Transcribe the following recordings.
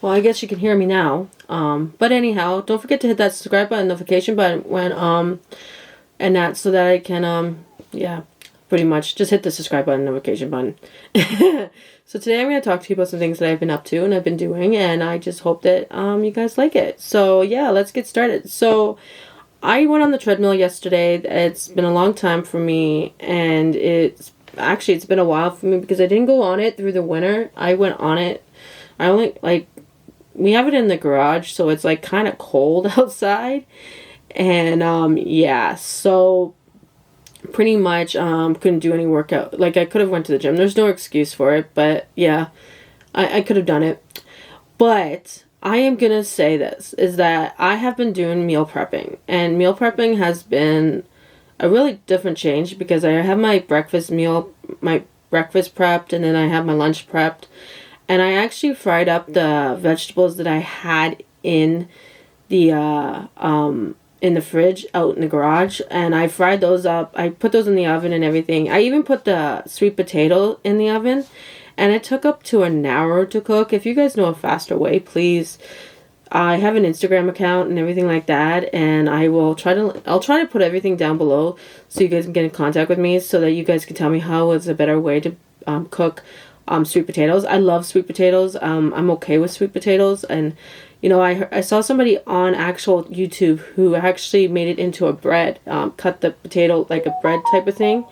Well, I guess you can hear me now. But anyhow, don't forget to hit that subscribe button, notification button when and that so that I can yeah, pretty much just hit the subscribe button, notification button. So today I'm going to talk to you about some things that I've been up to and I've been doing, and I just hope that you guys like it. So yeah, let's get started. So I went on the treadmill yesterday. It's been a long time for me, and it's been a while for me because I didn't go on it through the winter. I went on it. I only we have it in the garage, so it's like kind of cold outside. And yeah, so pretty much couldn't do any workout. Like, I could have went to the gym. There's no excuse for it, but yeah, I could have done it. But I am gonna say this, is that I have been doing meal prepping, and meal prepping has been a really different change because I have my breakfast prepped, and then I have my lunch prepped, and I actually fried up the vegetables that I had in the fridge out in the garage, and I fried those up. I put those in the oven and everything. I even put the sweet potato in the oven, and it took up to an hour to cook. If you guys know a faster way, please. I have an Instagram account and everything like that, and I'll try to put everything down below so you guys can get in contact with me so that you guys can tell me how is a better way to cook sweet potatoes. I love sweet potatoes. I'm okay with sweet potatoes, and you know, I saw somebody on actual YouTube who actually made it into a bread, cut the potato like a bread type of thing.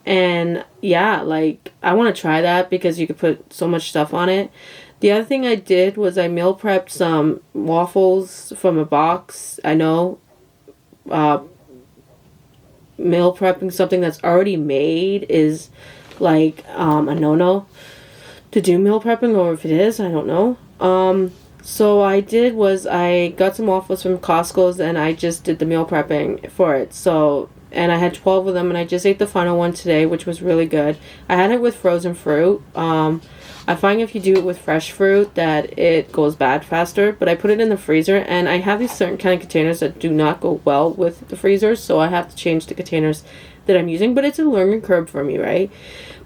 And yeah, like, I want to try that because you could put so much stuff on it. The other thing I did was I meal prepped some waffles from a box. I know meal prepping something that's already made is like a no-no to do meal prepping, or if it is, I don't know. So I did was I got some waffles from Costco's, and I just did the meal prepping for it. So, and I had 12 of them, and I just ate the final one today, which was really good. I had it with frozen fruit. I find if you do it with fresh fruit that it goes bad faster, but I put it in the freezer, and I have these certain kind of containers that do not go well with the freezers, so I have to change the containers that I'm using, but it's a learning curve for me, right?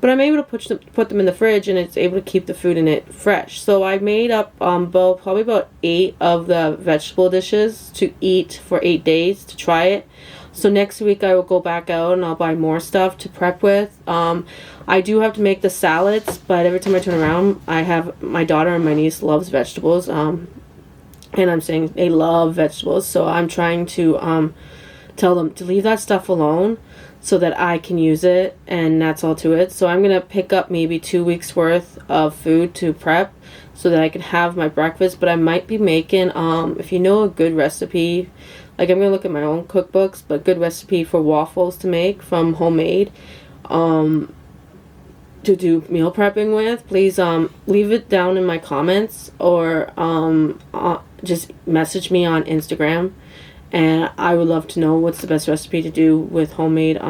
But I'm able to put them in the fridge, and it's able to keep the food in it fresh. So I made up probably about 8 of the vegetable dishes to eat for 8 days to try it. So next week I will go back out and I'll buy more stuff to prep with. I do have to make the salads, but every time I turn around, I have my daughter and my niece loves vegetables. And I'm saying they love vegetables, so I'm trying to tell them to leave that stuff alone so that I can use it, and that's all to it. So I'm going to pick up maybe 2 weeks worth of food to prep so that I can have my breakfast. But I might be making, if you know a good recipe, like, I'm going to look at my own cookbooks, but good recipe for waffles to make from homemade, to do meal prepping with, please leave it down in my comments, or just message me on Instagram. And I would love to know what's the best recipe to do with homemade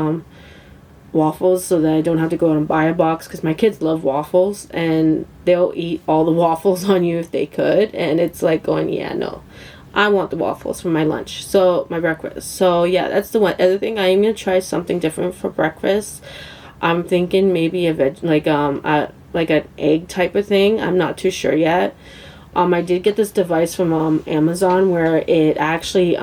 waffles so that I don't have to go out and buy a box, because my kids love waffles and they'll eat all the waffles on you if they could. And it's like going, yeah, no, I want the waffles for my lunch, so my breakfast. So yeah, that's the one other thing. I am going to try something different for breakfast. I'm thinking maybe a veg, like an egg type of thing. I'm not too sure yet. I did get this device from Amazon where it actually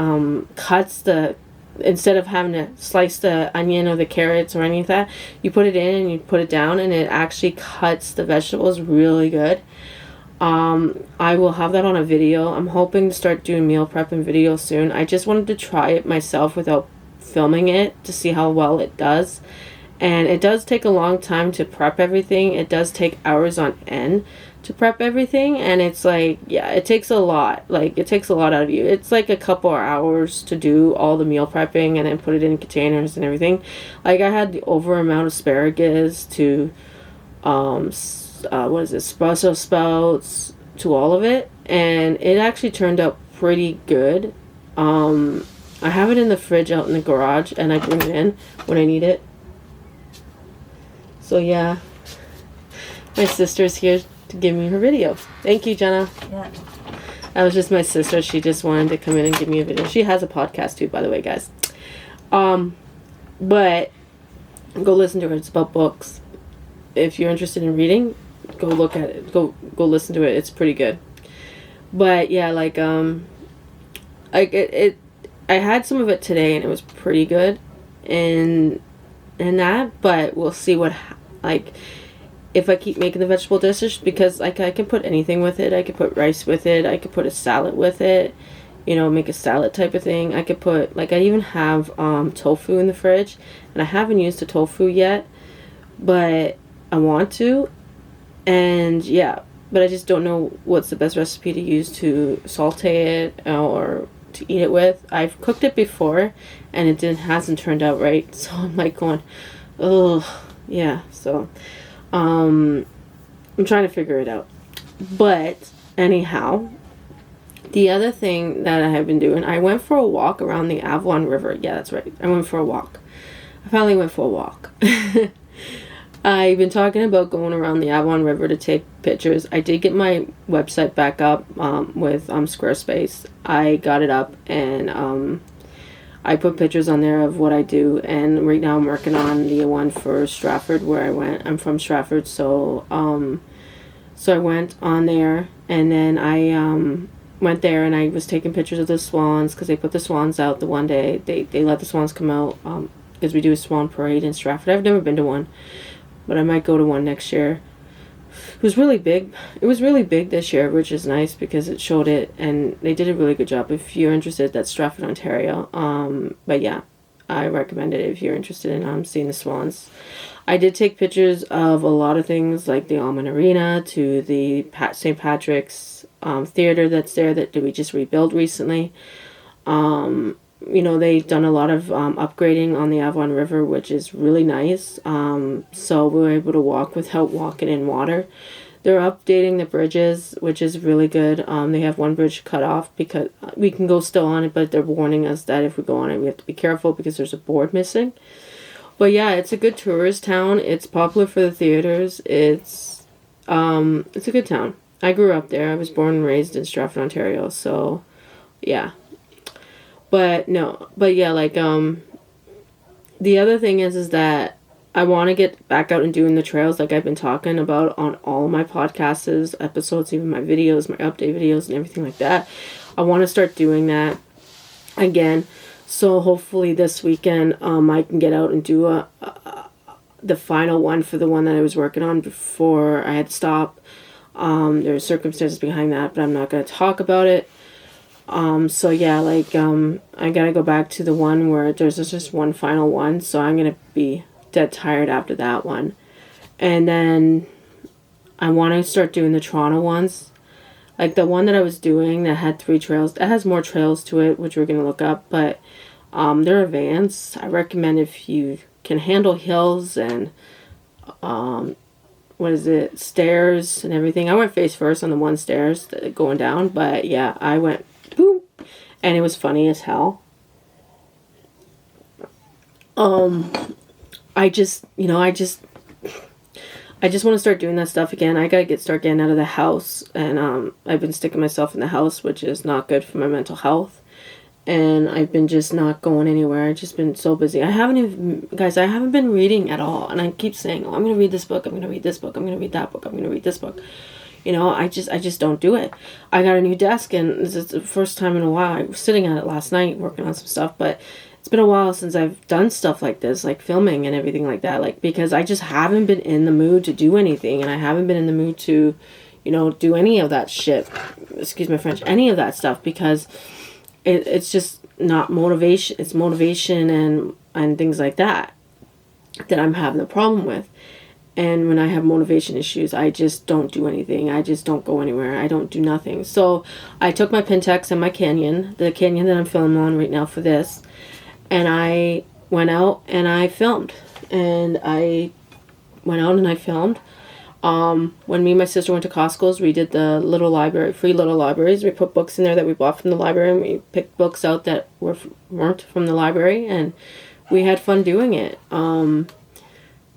cuts the, instead of having to slice the onion or the carrots or any of that, you put it in and you put it down, and it actually cuts the vegetables really good. I will have that on a video. I'm hoping to start doing meal prepping videos soon. I just wanted to try it myself without filming it to see how well it does. And it does take a long time to prep everything. It does take hours on end to prep everything, and it's like, yeah, it takes a lot. Like, it takes a lot out of you. It's like a couple of hours to do all the meal prepping and then put it in containers and everything. Like, I had the over amount of asparagus to Brussels sprouts, to all of it, and it actually turned out pretty good. I have it in the fridge out in the garage, and I bring it in when I need it. So yeah, my sister's here to give me her video. Thank you, Jenna. Yeah. That was just my sister. She just wanted to come in and give me a video. She has a podcast too, by the way, guys. But go listen to her. It's about books. If you're interested in reading, go look at it. Go listen to it. It's pretty good. But yeah, it I had some of it today and it was pretty good, and that. But we'll see like if I keep making the vegetable dishes, because like I can put anything with it. I could put rice with it. I could put a salad with it. Make a salad type of thing. I could put, like, I even have tofu in the fridge, and I haven't used the tofu yet, but I want to. And yeah, but I just don't know what's the best recipe to use to saute it or to eat it with. I've cooked it before and it hasn't turned out right, so I'm like going, oh yeah. So I'm trying to figure it out. But anyhow, the other thing that I have been doing, I went for a walk around the Avon River. Yeah, that's right. I went for a walk. I finally went for a walk. I've been talking about going around the Avon River to take pictures. I did get my website back up with Squarespace. I got it up, and I put pictures on there of what I do. And right now I'm working on the one for Stratford, where I went. I'm from Stratford, so I went on there, and then I went there and I was taking pictures of the swans, because they put the swans out the one day. They let the swans come out, because we do a swan parade in Stratford. I've never been to one, but I might go to one next year. It was really big. It was really big this year, which is nice because it showed it, and they did a really good job. If you're interested, that's Stratford, Ontario. But yeah, I recommend it if you're interested in seeing the swans. I did take pictures of a lot of things, like the Almond Arena, to the St. Patrick's theater that's there that we just rebuilt recently. They've done a lot of upgrading on the Avon River, which is really nice. So we were able to walk without walking in water. They're updating the bridges, which is really good. They have one bridge cut off because we can go still on it, but they're warning us that if we go on it, we have to be careful because there's a board missing. But yeah, it's a good tourist town. It's popular for the theaters. It's a good town. I grew up there. I was born and raised in Stratford, Ontario. So yeah. But yeah, the other thing is that I want to get back out and doing the trails like I've been talking about on all of my podcasts, episodes, even my videos, my update videos and everything like that. I want to start doing that again. So hopefully this weekend I can get out and do the final one for the one that I was working on before I had to stop. There are circumstances behind that, but I'm not going to talk about it. So yeah, I gotta go back to the one where there's just one final one, so I'm gonna be dead tired after that one. And then I want to start doing the Toronto ones. Like the one that I was doing that had 3 trails, it has more trails to it, which we're gonna look up, but they're advanced. I recommend if you can handle hills and stairs and everything. I went face first on the one stairs going down, but yeah, I went boom, and it was funny as hell. I just want to start doing that stuff again. I gotta start getting out of the house, and I've been sticking myself in the house, which is not good for my mental health. And I've been just not going anywhere. I've just been so busy. I haven't been reading at all. And I keep saying, oh, I'm going to read this book. I'm going to read this book. I'm going to read that book. I'm going to read this book. I just don't do it. I got a new desk, and this is the first time in a while. I was sitting at it last night working on some stuff, but it's been a while since I've done stuff like this, like filming and everything like that. Because I just haven't been in the mood to do anything, and I haven't been in the mood to, do any of that shit. Excuse my French. Any of that stuff, because it's just not motivation. It's motivation and things like that I'm having a problem with. And when I have motivation issues, I just don't do anything. I just don't go anywhere. I don't do nothing. So I took my Pentax and my Canyon, the Canyon that I'm filming on right now for this, and I went out and I filmed. And I went out and I filmed. When me and my sister went to Costco's, we did the little library, free little libraries. We put books in there that we bought from the library, and we picked books out that weren't from the library, and we had fun doing it.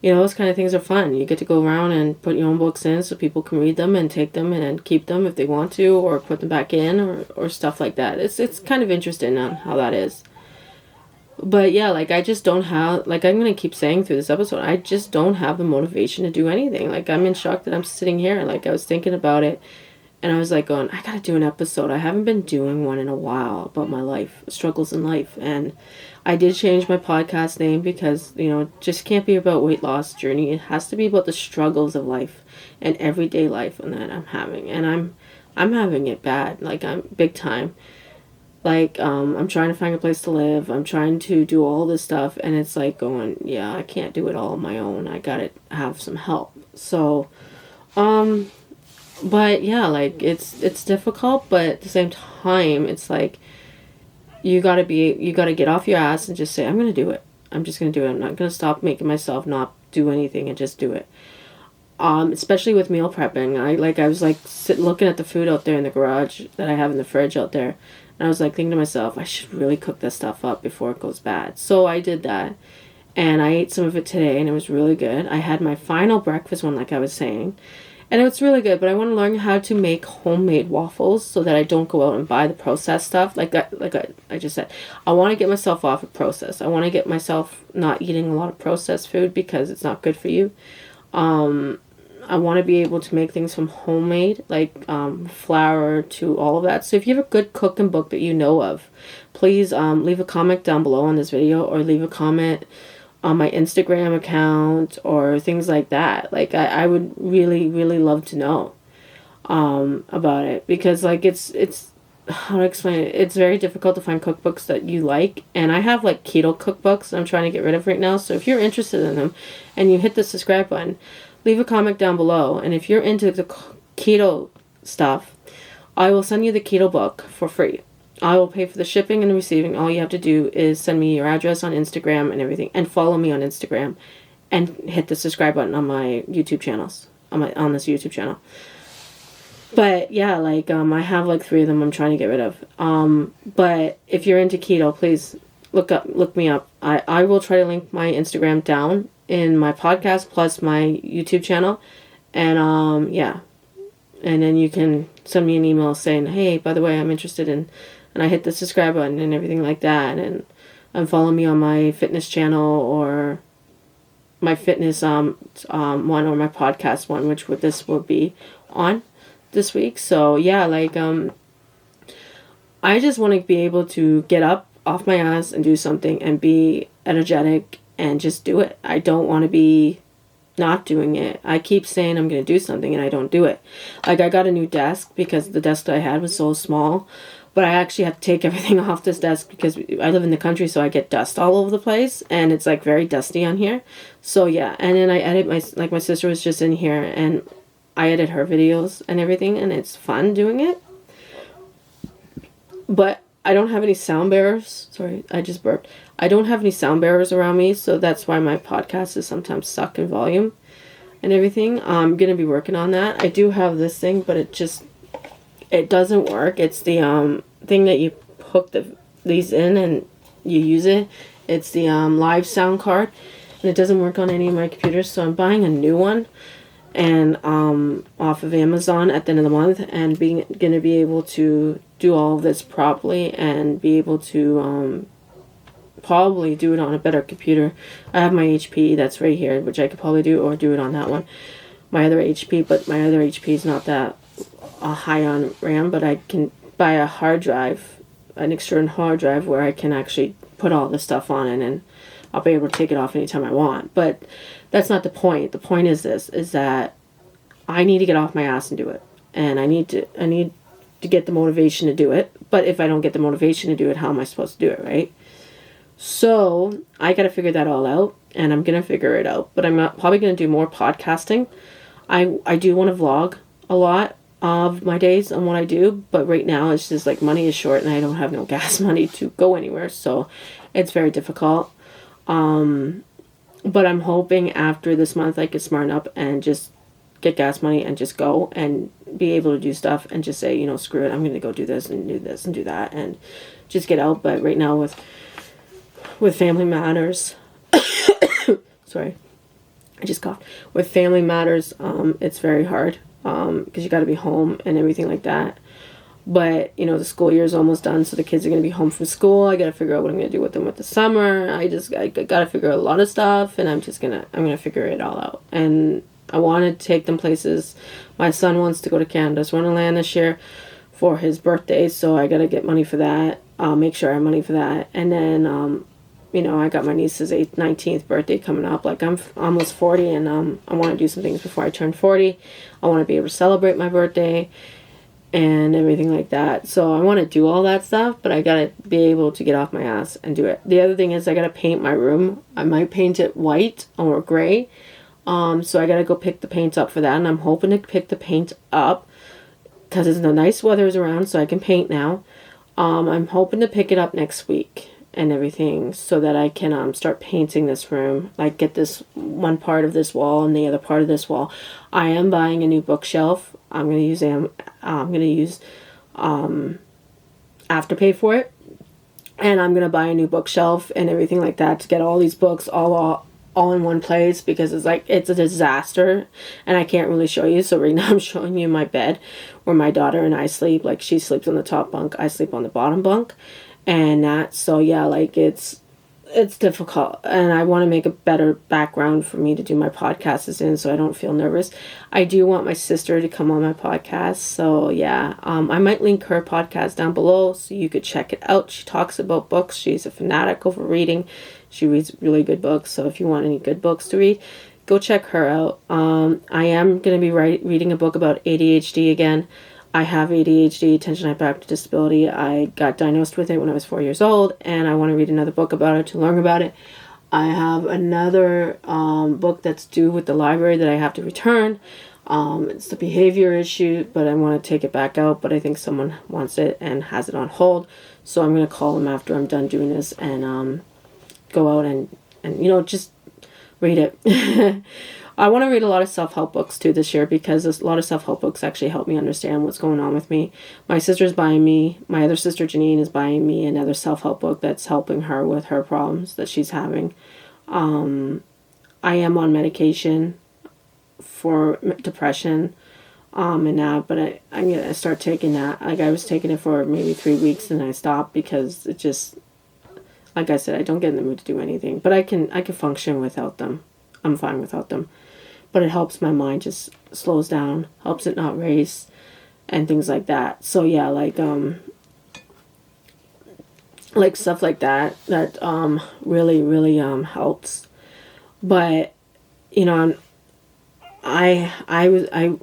Those kind of things are fun. You get to go around and put your own books in so people can read them and take them and keep them if they want to, or put them back in, or stuff like that. It's kind of interesting on how that is. But yeah, I just don't have, I'm going to keep saying through this episode, I just don't have the motivation to do anything. I'm in shock that I'm sitting here. I was thinking about it, And I was like going, I gotta do an episode. I haven't been doing one in a while about my life, struggles in life. And I did change my podcast name because, you know, it just can't be about weight loss journey. It has to be about the struggles of life and everyday life and that I'm having. And I'm having it bad. Like, I'm big time. Like, I'm trying to find a place to live. I'm trying to do all this stuff. And it's like going, yeah, I can't do it all on my own. I gotta have some help. So, but yeah, like, it's difficult, but at the same time, it's like, you gotta get off your ass and just say, I'm gonna do it. I'm just gonna do it. I'm not gonna stop making myself not do anything and just do it. Especially with meal prepping. I was like looking at the food out there in the garage that I have in the fridge out there. And I was like thinking to myself, I should really cook this stuff up before it goes bad. So I did that. And I ate some of it today and it was really good. I had my final breakfast one, like I was saying. And it's really good, but I want to learn how to make homemade waffles so that I don't go out and buy the processed stuff. I just said, I want to get myself off of processed. I want to get myself not eating a lot of processed food because it's not good for you. I want to be able to make things from homemade, like flour to all of that. So if you have a good cooking book that you know of, please leave a comment down below on this video or leave a comment on my Instagram account or things like that. Like, I would really, really love to know about it because, like, it's how to explain it. It's very difficult to find cookbooks that you like, and I have like keto cookbooks that I'm trying to get rid of right now. So if you're interested in them and you hit the subscribe button, leave a comment down below. And if you're into the keto stuff, I will send you the keto book for free. I will pay for the shipping and the receiving. All you have to do is send me your address on Instagram and everything, and follow me on Instagram, and hit the subscribe button on my YouTube channels, on this YouTube channel. But yeah, like, I have like 3 of them I'm trying to get rid of. But if you're into keto, please look me up. I will try to link my Instagram down in my podcast plus my YouTube channel. And yeah. And then you can send me an email saying, hey, by the way, I'm interested in, and I hit the subscribe button and everything like that. And follow me on my fitness channel or my fitness one or my podcast one, which this will be on this week. So yeah, like, I just want to be able to get up off my ass and do something and be energetic and just do it. I don't want to be not doing it. I keep saying I'm going to do something and I don't do it. Like, I got a new desk because the desk that I had was so small, but I actually have to take everything off this desk because I live in the country, so I get dust all over the place and it's like very dusty on here. So yeah, and then I edit my sister was just in here and I edit her videos and everything, and it's fun doing it. But I don't have any sound bearers. Sorry, I just burped. I don't have any sound bearers around me, so that's why my podcast is sometimes suck in volume and everything. I'm going to be working on that. I do have this thing, but it doesn't work. It's the thing that you hook these in and you use it. It's the live sound card, and it doesn't work on any of my computers, so I'm buying a new one. And off of Amazon at the end of the month, and gonna be able to do all of this properly and be able to probably do it on a better computer. I have my HP that's right here, which I could probably do, or do it on that one, my other HP. But my other HP is not that high on RAM, but I can buy a hard drive, an external hard drive, where I can actually put all this stuff on it, and I'll be able to take it off anytime I want. But that's not the point. The point is that I need to get off my ass and do it. And I need to get the motivation to do it. But if I don't get the motivation to do it, how am I supposed to do it, right? So I got to figure that all out, and I'm going to figure it out. But I'm probably going to do more podcasting. I do want to vlog a lot of my days on what I do, but right now it's just like money is short and I don't have no gas money to go anywhere, so it's very difficult. But I'm hoping after this month I could smarten up and just get gas money and just go and be able to do stuff and just say, you know, screw it, I'm going to go do this and do that and just get out. But right now with family matters, sorry, I just coughed. With family matters, it's very hard because you got to be home and everything like that. But, you know, the school year is almost done, so the kids are going to be home from school. I got to figure out what I'm going to do with them with the summer. I got to figure out a lot of stuff, and I'm going to figure it all out. And I want to take them places. My son wants to go to Canada's Wonderland this year for his birthday, so I got to get money for that. I'll make sure I have money for that. And then, I got my niece's 19th birthday coming up. Like, I'm almost 40, and I want to do some things before I turn 40. I want to be able to celebrate my birthday and everything like that. So I want to do all that stuff, but I gotta be able to get off my ass and do it. The other thing is I gotta paint my room. I might paint it white or gray. So I gotta go pick the paint up for that, and I'm hoping to pick the paint up because it's the nice weather's around, so I can paint now. I'm hoping to pick it up next week and everything so that I can start painting this room. Like, get this one part of this wall and the other part of this wall. I am buying a new bookshelf. I'm gonna use Afterpay for it, and I'm gonna buy a new bookshelf and everything like that to get all these books all in one place, because it's a disaster and I can't really show you. So right now I'm showing you my bed where my daughter and I sleep. Like, she sleeps on the top bunk, I sleep on the bottom bunk, and that, so yeah, like, it's difficult, and I want to make a better background for me to do my podcasts in, so I don't feel nervous. I do want my sister to come on my podcast, so yeah, I might link her podcast down below so you could check it out. She talks about books. She's a fanatic over reading. She reads really good books, so if you want any good books to read, go check her out. I am going to be reading a book about ADHD again. I have ADHD, attention hyperactive disability. I got diagnosed with it when I was 4 years old, and I want to read another book about it to learn about it. I have another book that's due with the library that I have to return. It's the behavior issue, but I want to take it back out, but I think someone wants it and has it on hold. So I'm going to call them after I'm done doing this and go out and just read it. I want to read a lot of self-help books too this year, because a lot of self-help books actually help me understand what's going on with me. My sister's buying me, my other sister Janine is buying me another self-help book that's helping her with her problems that she's having. I am on medication for depression and that, but I'm going to start taking that. Like, I was taking it for maybe 3 weeks and I stopped because it just, like I said, I don't get in the mood to do anything, but I can function without them. I'm fine without them. But it helps my mind, just slows down, helps it not race, and things like that. So yeah, like stuff like that really helps. But I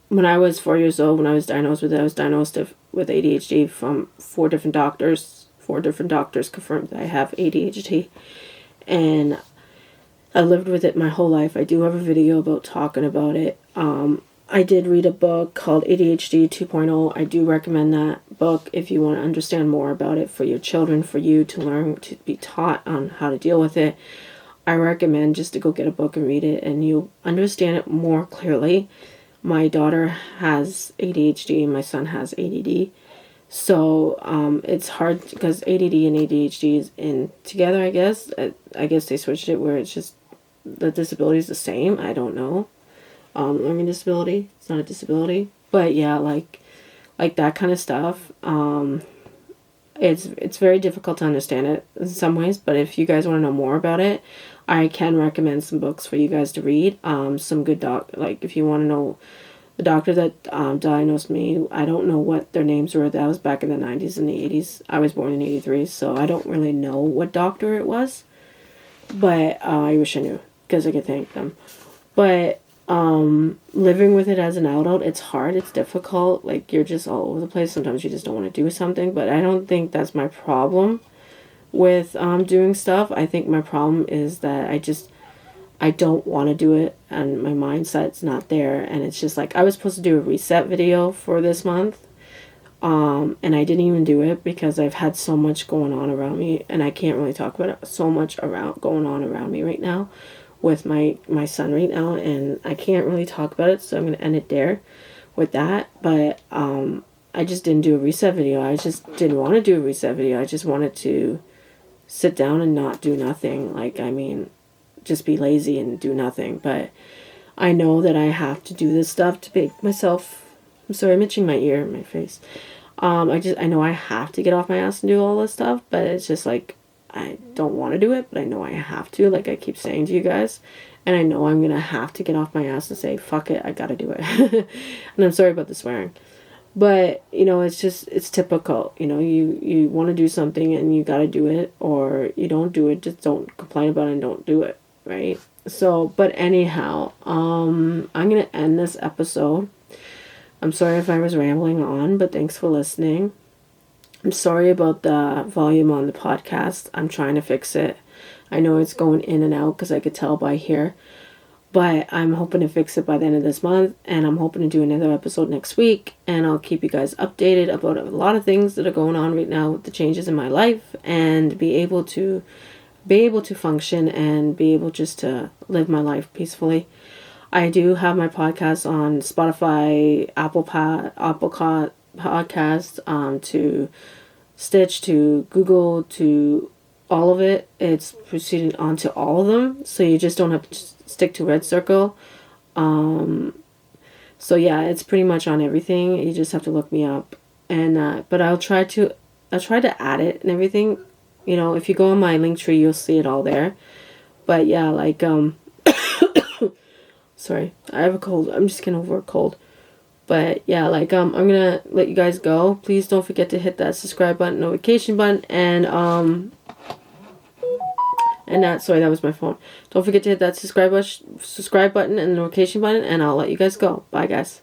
when I was 4 years old, when I was diagnosed with it, I was diagnosed with ADHD from 4 different doctors. 4 different doctors confirmed that I have ADHD, and I lived with it my whole life. I do have a video about talking about it. I did read a book called ADHD 2.0. I do recommend that book if you want to understand more about it for your children, for you to learn, to be taught on how to deal with it. I recommend just to go get a book and read it, and you'll understand it more clearly. My daughter has ADHD and my son has ADD. So it's hard because ADD and ADHD is in together, I guess. I guess they switched it where it's just the disability is the same. I don't know. Learning disability. It's not a disability. But yeah, like that kind of stuff. It's very difficult to understand it in some ways. But if you guys want to know more about it, I can recommend some books for you guys to read. Some good like if you want to know the doctor that diagnosed me, I don't know what their names were. That was back in the 90s and the 80s. I was born in 83, so I don't really know what doctor it was. But I wish I knew, because I could thank them. But living with it as an adult, it's hard, it's difficult. Like, you're just all over the place. Sometimes you just don't want to do something. But I don't think that's my problem with doing stuff. I think my problem is that I don't want to do it, and my mindset's not there, and it's just like, I was supposed to do a reset video for this month, and I didn't even do it because I've had so much going on around me, and I can't really talk about it. So much going on around me right now with my son right now, and I can't really talk about it, so I'm going to end it there with that. But I just didn't do a reset video. I just didn't want to do a reset video. I just wanted to sit down and not do nothing. Like, I mean, just be lazy and do nothing. But I know that I have to do this stuff to make myself, I'm sorry, I'm itching my ear and my face. I know I have to get off my ass and do all this stuff, but it's just like, I don't want to do it, but I know I have to, like I keep saying to you guys. And I know I'm going to have to get off my ass and say, fuck it, I got to do it. And I'm sorry about the swearing. But, you know, it's typical. You know, you want to do something and you got to do it, or you don't do it, just don't complain about it and don't do it, right? So, but anyhow, I'm going to end this episode. I'm sorry if I was rambling on, but thanks for listening. I'm sorry about the volume on the podcast. I'm trying to fix it. I know it's going in and out because I could tell by here. But I'm hoping to fix it by the end of this month. And I'm hoping to do another episode next week. And I'll keep you guys updated about a lot of things that are going on right now with the changes in my life. And be able to function and be able just to live my life peacefully. I do have my podcast on Spotify, Apple Podcast, to Stitch, to Google, to all of it. It's proceeding onto all of them, so you just don't have to stick to Red Circle. So yeah, it's pretty much on everything. You just have to look me up, and but I'll try to add it and everything. You know, if you go on my Linktree, you'll see it all there. But yeah, like sorry, I have a cold. I'm just getting over a cold. But yeah, like I'm gonna let you guys go. Please don't forget to hit that subscribe button, notification button, and sorry, that was my phone. Don't forget to hit that subscribe button and the notification button, and I'll let you guys go. Bye, guys.